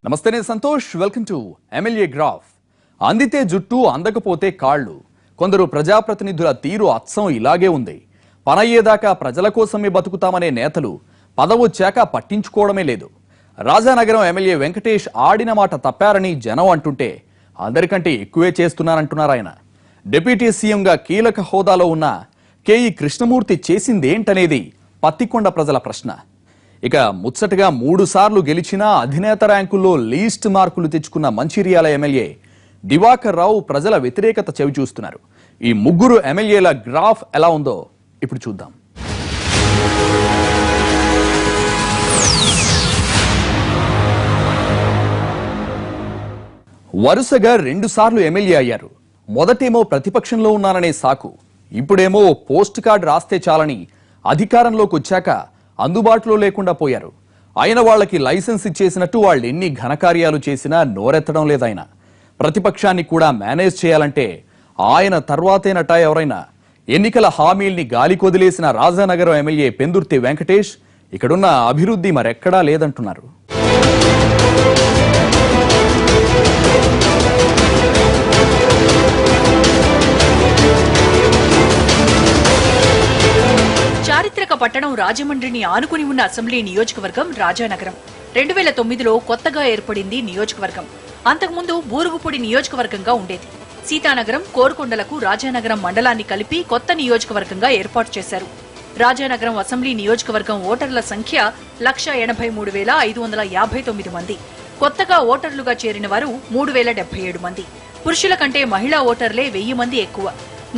నమస్తే, నేను Santosh. Welcome to MLA graph. అందితే జుట్టు, అందకపోతే కాళ్ళు. కొందరు ప్రజాప్రతినిధుల తీరు అచ్చం ఇలాగే ఉంది. పనయ్యేదాకా ప్రజల కోసమే బతుకుతామనే నేతలు పదవొచ్చాక పట్టించుకోవడమే లేదు. రాజానగరం ఎమ్మెల్యే వెంకటేష్ ఆడిన మాట తప్పారని జనం అంటుంటే అందరికంటే ఎక్కువే చేస్తున్నారంటున్నారు ఆయన. డిప్యూటీ సీఎంగా కీలక హోదాలో ఉన్న కేఈ కృష్ణమూర్తి చేసిందేంటనేది పత్తికొండ ప్రజల ప్రశ్న. ఇక ముచ్చటగా 3 సార్లు గెలిచినా అధినేత ర్యాంకుల్లో లీస్ట్ మార్కులు తెచ్చుకున్న మంచిర్యాల ఎమ్మెల్యే దివాకర్ రావు ప్రజల వ్యతిరేకత చవిచూస్తున్నారు. ఈ ముగ్గురు ఎమ్మెల్యేల గ్రాఫ్ ఎలా ఉందో ఇప్పుడు చూద్దాం. వరుసగా 2 సార్లు ఎమ్మెల్యే అయ్యారు. మొదటేమో ప్రతిపక్షంలో ఉన్నారనే సాకు, ఇప్పుడేమో పోస్ట్ కార్డు రాస్తే చాలని అధికారంలోకి వచ్చాక అందుబాటులో లేకుండా పోయారు. ఆయన వాళ్ళకి లైసెన్స్ ఇచ్చేసినట్టు వాళ్ళు ఎన్ని ఘనకార్యాలు చేసినా నోరెత్తడం లేదాయన. ప్రతిపక్షాన్ని కూడా మేనేజ్ చేయాలంటే ఆయన తర్వాతేనట ఎవరైనా. ఎన్నికల హామీల్ని గాలి కొదిలేసిన రాజానగరం ఎమ్మెల్యే పెందుర్తి వెంకటేష్ ఇక్కడున్న అభివృద్ధి మరెక్కడా లేదంటున్నారు. చారిత్రక పట్టణం రాజమండ్రిని ఆనుకుని ఉన్న అసెంబ్లీ నియోజకవర్గం రాజానగరం. 2009లో కొత్తగా ఏర్పడింది నియోజకవర్గం. అంతకుముందు బూరుగుపూడి నియోజకవర్గంగా ఉండేది. సీతానగరం, కోరుకొండలకు రాజానగరం మండలాన్ని కలిపి కొత్త నియోజకవర్గంగా ఏర్పాటు చేశారు. రాజానగరం అసెంబ్లీ నియోజకవర్గం ఓటర్ల సంఖ్య 1,83,559 మంది. కొత్తగా ఓటర్లుగా చేరిన వారు 3,077 మంది. పురుషుల కంటే మహిళా ఓటర్లే 1000 మంది ఎక్కువ.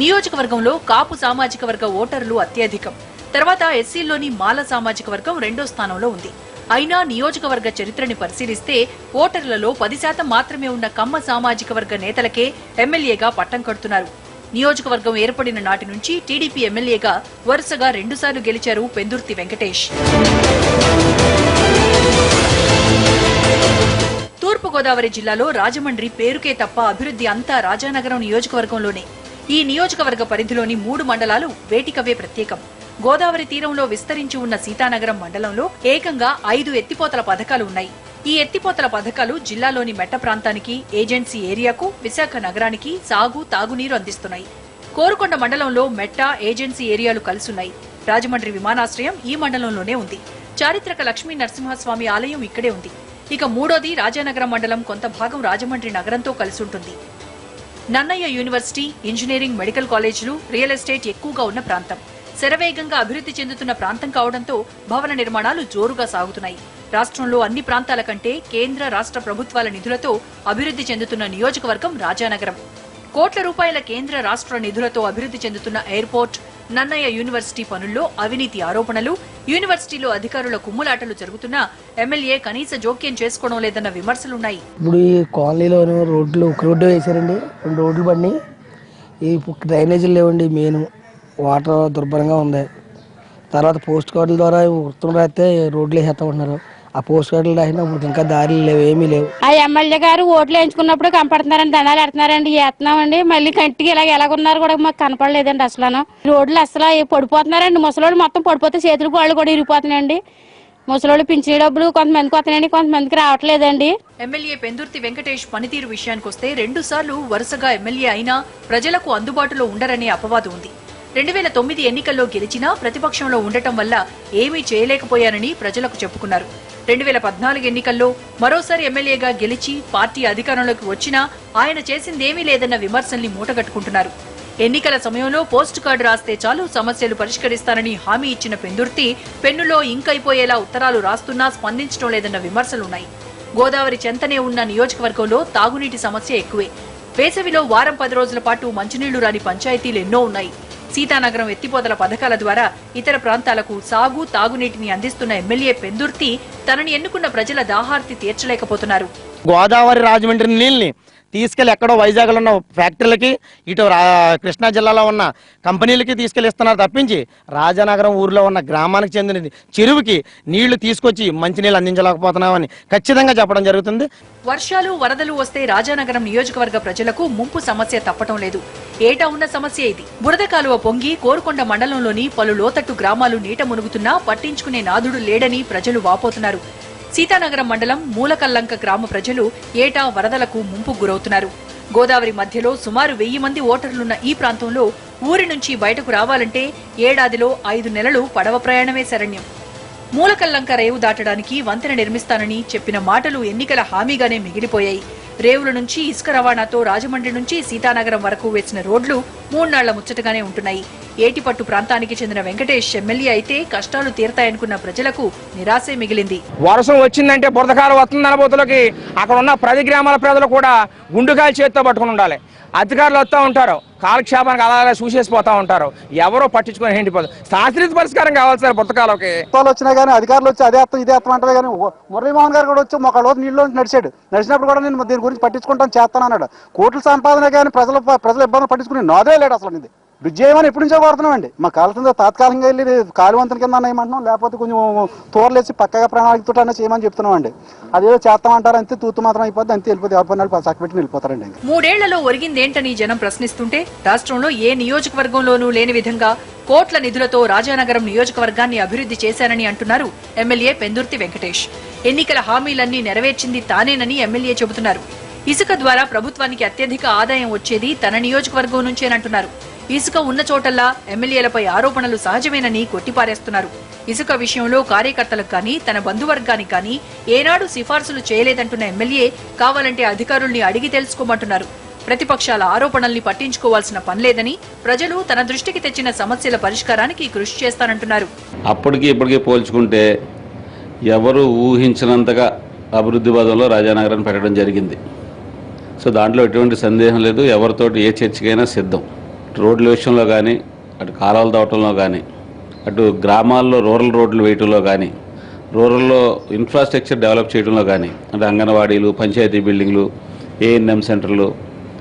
నియోజకవర్గంలో కాపు సామాజిక వర్గ ఓటర్లు అత్యధికం. తర్వాత ఎస్సీల్లోని మాల సామాజిక వర్గం 2వ స్థానంలో ఉంది. అయినా నియోజకవర్గ చరిత్రని పరిశీలిస్తే ఓటర్లలో 10% మాత్రమే ఉన్న కమ్మ సామాజిక వర్గ నేతలకే ఎమ్మెల్యేగా పట్టం కడుతున్నారు. నియోజకవర్గం ఏర్పడిన నాటి నుంచి టీడీపీ ఎమ్మెల్యేగా వరుసగా 2 సార్లు గెలిచారు పెందుర్తి వెంకటేష్. తూర్పుగోదావరి జిల్లాలో రాజమండ్రి పేరుకే తప్ప అభివృద్ధి అంతా రాజానగరం నియోజకవర్గంలోనే. ఈ నియోజకవర్గ పరిధిలోని 3 మండలాలు వేటికవే ప్రత్యేకం. గోదావరి తీరంలో విస్తరించి ఉన్న సీతానగరం మండలంలో ఏకంగా 5 ఎత్తిపోతల పథకాలు ఉన్నాయి. ఈ ఎత్తిపోతల పథకాలు జిల్లాలోని మెట్ట ప్రాంతానికి, ఏజెన్సీ ఏరియాకు, విశాఖ నగరానికి సాగు, తాగునీరు అందిస్తున్నాయి. కోరుకొండ మండలంలో మెట్ట, ఏజెన్సీ ఏరియాలు కలుసున్నాయి. రాజమండ్రి విమానాశ్రయం ఈ మండలంలోనే ఉంది. చారిత్రక లక్ష్మీ నరసింహస్వామి ఆలయం ఇక్కడే ఉంది. ఇక మూడోది రాజానగరం మండలం కొంత భాగం రాజమండ్రి నగరంతో కలిసుంటుంది. నన్నయ్య యూనివర్సిటీ, ఇంజనీరింగ్, మెడికల్ కాలేజీలు, రియల్ ఎస్టేట్ ఎక్కువగా ఉన్న ప్రాంతం. శరవేగంగా అభివృద్ధి చెందుతున్న ప్రాంతం కావడంతో భవన నిర్మాణాలు జోరుగా సాగుతున్నాయి. రాష్ట్రంలో అన్ని ప్రాంతాల కంటే కేంద్ర, రాష్ట్ర ప్రభుత్వాల నిధులతో అభివృద్ధి చెందుతున్న నియోజకవర్గం రాజానగరం. కోట్ల రూపాయల కేంద్ర, రాష్ట్ర నిధులతో అభివృద్ధి చెందుతున్న ఎయిర్పోర్ట్, నన్నయ్య యూనివర్సిటీ పనుల్లో అవినీతి ఆరోపణలు, యూనివర్సిటీలో అధికారుల కుమ్ములాటలు జరుగుతున్నా ఎమ్మెల్యే కనీస జోక్యం చేసుకోవడం లేదన్న విమర్శలున్నాయి. ఇప్పుడు ఈ కాలనీలో రోడ్లు, ఒక రోడ్డు వేశారండి, 2 రోడ్లు పడి ఈ డ్రైనేజీలు లేవండి. మెయిన్ వాటర్ దుర్భరంగా ఉంది. తర్వాత పోస్ట్ కార్డుల ద్వారా ఉత్తరం రాస్తే రోడ్లు వేసేస్తా ఉంటున్నారు. ఆ పోస్ట్ కార్డులు రాసినప్పుడు ఇంకా దారులు లేవు, ఏమీ లేవు. ఆ ఎమ్మెల్యే గారు ఓట్లు వేయించుకున్నప్పుడు కనపడుతున్నారండి, దండాలు ఎడుతున్నారండి, వేస్తున్నామండి. మళ్ళీ కంటికి ఎలాగున్నారు కూడా మాకు కనపడలేదండి. అసలు రోడ్లు అసలు పడిపోతున్నారండి. ముసలోళ్ళు మొత్తం పడిపోతే చేతులు కాళ్ళు కూడా ఇరిగిపోతున్నాయండి. ముసలోళ్ళు పింఛన్ డబ్బులు కొంతమందికి వస్తున్నాయండి, కొంతమందికి రావట్లేదండి. ఎమ్మెల్యే పెందుర్తి వెంకటేష్ పనితీరు విషయానికొస్తే 2 సార్లు వరుసగా ఎమ్మెల్యే అయినా ప్రజలకు అందుబాటులో ఉండరనే అపవాదు ఉంది. 2009 ఎన్నికల్లో గెలిచినా ప్రతిపక్షంలో ఉండటం వల్ల ఏమీ చేయలేకపోయారని ప్రజలకు చెప్పుకున్నారు. 2014 ఎన్నికల్లో మరోసారి ఎమ్మెల్యేగా గెలిచి పార్టీ అధికారంలోకి వచ్చినా ఆయన చేసిందేమీ లేదన్న విమర్శల్ని మూటగట్టుకుంటున్నారు. ఎన్నికల సమయంలో పోస్ట్ కార్డు రాస్తే చాలు సమస్యలు పరిష్కరిస్తారని హామీ ఇచ్చిన పెందుర్తి పెన్నులో ఇంకైపోయేలా ఉత్తరాలు రాస్తున్నా స్పందించడం లేదన్న విమర్శలున్నాయి. గోదావరి చెంతనే ఉన్న నియోజకవర్గంలో తాగునీటి సమస్య ఎక్కువే. వేసవిలో వారం 10 రోజుల పాటు మంచినీళ్లు రాని పంచాయతీలు ఎన్నో ఉన్నాయి. సీతానగరం ఎత్తిపోతల పథకాల ద్వారా ఇతర ప్రాంతాలకు సాగు, తాగునీటిని అందిస్తున్న ఎమ్మెల్యే పెందుర్తి తనని ఎన్నుకున్న ప్రజల దాహార్తి తీర్చలేకపోతున్నారు. గోదావరి, రాజమండ్రి నీళ్ళని తీసుకెళ్లి ఎక్కడో వైజాగ్లో ఉన్న ఫ్యాక్టరీలకి, ఇటు కృష్ణా జిల్లాలో ఉన్న కంపెనీలకి తీసుకెళ్లి ఇస్తున్నారు తప్పించి రాజానగరం ఊర్లో ఉన్న గ్రామానికి చెందిన చెరువుకి నీళ్లు తీసుకొచ్చి మంచినీళ్ళు అందించలేకపోతున్నామని ఖచ్చితంగా చెప్పడం జరుగుతుంది. వర్షాలు, వరదలు వస్తే రాజానగరం నియోజకవర్గ ప్రజలకు ముంపు సమస్య తప్పటం లేదు. ఏటా ఉన్న సమస్య ఇది. బురద కాలువ పొంగి కోరుకొండ మండలంలోని పలు లోతట్టు గ్రామాలు నీట మునుగుతున్నా పట్టించుకునే నాదుడు లేడని ప్రజలు వాపోతున్నారు. సీతానగరం మండలం మూలకల్లంక గ్రామ ప్రజలు ఏటా వరదలకు ముంపుకు గురవుతున్నారు. గోదావరి మధ్యలో సుమారు 1000 మంది ఓటర్లున్న ఈ ప్రాంతంలో ఊరి నుంచి బయటకు రావాలంటే ఏడాదిలో 5 నెలలు పడవ ప్రయాణమే శరణ్యం. మూలకల్లంక రేవు దాటడానికి వంతెన నిర్మిస్తానని చెప్పిన మాటలు ఎన్నికల హామీగానే మిగిలిపోయాయి. రేవుల నుంచి ఇసుక రవాణాతో రాజమండ్రి నుంచి సీతానగరం వరకు వేసిన రోడ్లు 3 నాళ్ల ముచ్చటగానే ఉంటున్నాయి. ఏటిపట్టు ప్రాంతానికి చెందిన వెంకటేష్ ఎమ్మెల్యే అయితే కష్టాలు తీరతాయనుకున్న ప్రజలకు నిరాశే మిగిలింది. వర్షం వచ్చిందంటే బురదకాలం వస్తుంది అనుభూతులకి అక్కడ ఉన్న ప్రతి గ్రామాల ప్రజలు కూడా గుండుకాయలు చేతితో పట్టుకుని ఉండాలి. అధికారులు వస్తూ ఉంటారు, కాలక్షేపానికి అలాగే చూసేసిపోతా ఉంటారు, ఎవరో పట్టించుకొని ఏంటిపోదు. శాస్త్రీయ పరిష్కారం కావాలి సార్. బురదకాలకి వచ్చినా కానీ అధికారులు వచ్చి అదే అర్థం ఇదే అర్థం అంటే కానీ మురళీమోహన్ గారు కూడా వచ్చి ఒక రోజు నీళ్ళు నడిచినప్పుడు కూడా నేను దీని గురించి పట్టించుకుంటాను చేస్తాను అన్నాడు. కోట్ల సంపాదన కానీ ప్రజల ఇబ్బందులు పట్టించుకుని నాదే లేడు అసలు. ఇది బ్రిడ్జ్ చేయమని ఎప్పటి నుంచో కోరుతున్నామండి. మా కాలుతుందో తాత్కాలికంగా వెళ్ళి కాలువంతుల కింద అన్నయమంటున్నాం, లేకపోతే కొంచెం తోరలేసి పక్కగా ప్రణాళికతో అన్న చేయమని చెప్తున్నామండి. అదేదో చేస్తామంటారు, అంతే తూతు మాత్రం అయిపోద్ది, అంతే వెళ్ళిపోతే ఎవరి పని చక్కబెట్టి వెళ్ళిపోతారండి. 3 ఏళ్లలో ఒరిగిందేంటని జనం ప్రశ్నిస్తుంటే రాష్ట్రంలో ఏ నియోజకవర్గంలోనూ లేని విధంగా కోట్ల నిధులతో రాజానగరం నియోజకవర్గాన్ని అభివృద్ధి చేశానని అంటున్నారు ఎమ్మెల్యే పెందుర్తి వెంకటేష్. ఎన్నికల హామీలన్నీ నెరవేర్చింది తానేనని ఎమ్మెల్యే చెబుతున్నారు. ఇసుక ద్వారా ప్రభుత్వానికి అత్యధిక ఆదాయం వచ్చేది తన నియోజకవర్గం నుంచేనంటున్నారు. ఇసుక ఉన్న చోటల్లా ఎమ్మెల్యేలపై ఆరోపణలు సహజమేనని కొట్టిపారేస్తున్నారు. ఇసుక విషయంలో కార్యకర్తలకు కానీ తన బంధువర్గానికి కానీ ఏనాడు సిఫార్సులు చేయలేదంటున్న ఎమ్మెల్యే కావాలంటే అధికారుల్ని అడిగి తెలుసుకోమంటున్నారు. ప్రతిపక్షాల ఆరోపణల్ని పట్టించుకోవాల్సిన పనిలేదని, ప్రజలు తన దృష్టికి తెచ్చిన సమస్యల పరిష్కారానికి కృషి చేస్తానంటున్నారు. అప్పటికి ఇప్పటికీ పోల్చుకుంటే ఎవరు ఊహించినంతగా అభివృద్ధి పదంలో రాజానగరాన్ని పెట్టడం జరిగింది. సో దాంట్లో ఎటువంటి సందేహం లేదు. ఎవరితోటి ఏ చర్చకైనా సిద్ధం. రోడ్ల విషయంలో కానీ, అటు కాలువలు తవ్వటంలో కానీ, అటు గ్రామాల్లో రూరల్ రోడ్లు వేయటంలో కానీ, రూరల్లో ఇన్ఫ్రాస్ట్రక్చర్ డెవలప్ చేయడంలో కానీ, అంటే అంగన్వాడీలు, పంచాయతీ బిల్డింగ్లు, ఏఎన్ఎం సెంటర్లు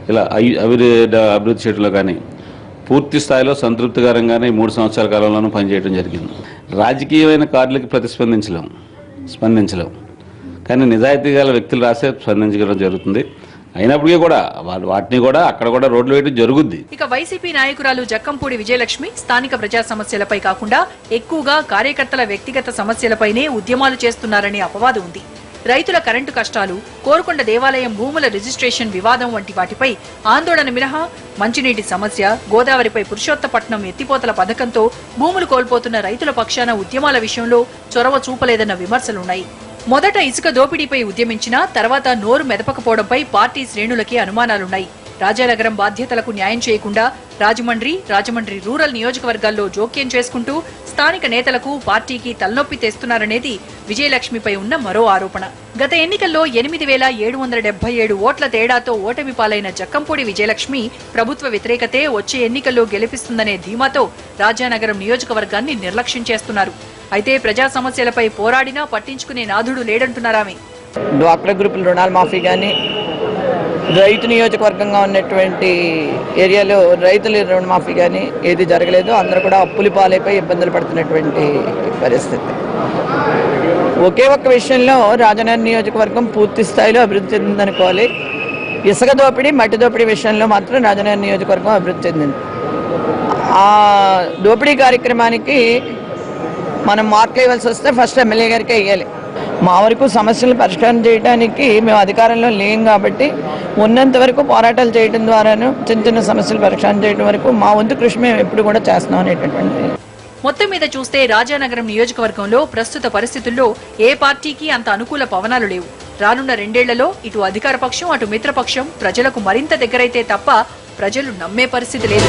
ఇలా అభివృద్ధి చేయడంలో కానీ పూర్తి స్థాయిలో సంతృప్తికరంగానే 3 సంవత్సరాల కాలంలోనూ పనిచేయడం జరిగింది. రాజకీయమైన కార్డులకి స్పందించలేం, కానీ నిజాయితీ గల వ్యక్తులు రాసే స్పందించడం జరుగుతుంది. అయినప్పటికీ కూడా వాటిని కూడా అక్కడ కూడా రోడ్లు వేయడం జరుగుద్ది. ఇక వైసీపీ నాయకురాలు జక్కంపూడి విజయలక్ష్మి స్థానిక ప్రజా సమస్యలపై కాకుండా ఎక్కువగా కార్యకర్తల వ్యక్తిగత సమస్యలపైనే ఉద్యమాలు చేస్తున్నారనే అపవాదు ఉంది. రైతుల కరెంటు కష్టాలు, కోరుకొండ దేవాలయం భూముల రిజిస్ట్రేషన్ వివాదం వంటి వాటిపై ఆందోళన మినహా మంచినీటి సమస్య, గోదావరిపై పురుషోత్తపట్నం ఎత్తిపోతల పథకంతో భూములు కోల్పోతున్న రైతుల పక్షాన ఉద్యమాల విషయంలో చొరవ చూపలేదన్న విమర్శలున్నాయి. మొదట ఇసుక దోపిడీపై ఉద్యమించినా తర్వాత నోరు మెదపకపోవడంపై పార్టీ శ్రేణులకే అనుమానాలున్నాయి. రాజానగరం బాధ్యతలకు న్యాయం చేయకుండా రాజమండ్రి రూరల్ నియోజకవర్గాల్లో జోక్యం చేసుకుంటూ స్థానిక నేతలకు, పార్టీకి తలనొప్పి తెస్తున్నారనేది విజయలక్ష్మిపై ఉన్న మరో ఆరోపణ. గత ఎన్నికల్లో 8777 ఓట్ల తేడాతో ఓటమి పాలైన జక్కంపూడి విజయలక్ష్మి ప్రభుత్వ వ్యతిరేకతే వచ్చే ఎన్నికల్లో గెలిపిస్తుందనే ధీమాతో రాజానగరం నియోజకవర్గాన్ని నిర్లక్ష్యం చేస్తున్నారు. అయితే ప్రజా సమస్యలపై పోరాడినా పట్టించుకునే నాథుడు లేడంటున్నారామె. డ్వాక్రా గ్రూపుల రుణాల మాఫీ కానీ, రైతు నియోజకవర్గంగా ఉన్నటువంటి ఏరియాలో రైతుల రుణమాఫీ కానీ ఏది జరగలేదు. అందరూ కూడా అప్పుల పాలైపోయి ఇబ్బందులు పడుతున్నటువంటి పరిస్థితి. ఒకే ఒక్క విషయంలో రాజనగరం నియోజకవర్గం పూర్తి స్థాయిలో అభివృద్ధి చెందిందనుకోవాలి. ఇసుక దోపిడీ, మట్టి దోపిడీ విషయంలో మాత్రం రాజనగరం నియోజకవర్గం అభివృద్ధి చెందింది. ఆ దోపిడీ కార్యక్రమానికి మనం మార్కులు ఇవ్వాల్సి వస్తే ఫస్ట్ ఎమ్మెల్యే గారికి వేయాలి. మా వరకు సమస్యలు పరిష్కారం చేయడానికి మేము అధికారంలో లేం కాబట్టి ఉన్నంత వరకు పోరాటాలు చేయడం ద్వారాను చిన్న సమస్యలు పరిష్కారం చేయడం వరకు మా వంతు కృషి మేము ఎప్పుడు కూడా చేస్తున్నాం అనేటటువంటి. మొత్తం మీద చూస్తే రాజానగరం నియోజకవర్గంలో ప్రస్తుత పరిస్థితుల్లో ఏ పార్టీకి అంత అనుకూల పవనాలు లేవు. రానున్న 2 ఏళ్లలో ఇటు అధికార పక్షం, అటు మిత్రపక్షం ప్రజలకు మరింత దగ్గరైతే తప్ప ప్రజలు నమ్మే పరిస్థితి లేదు.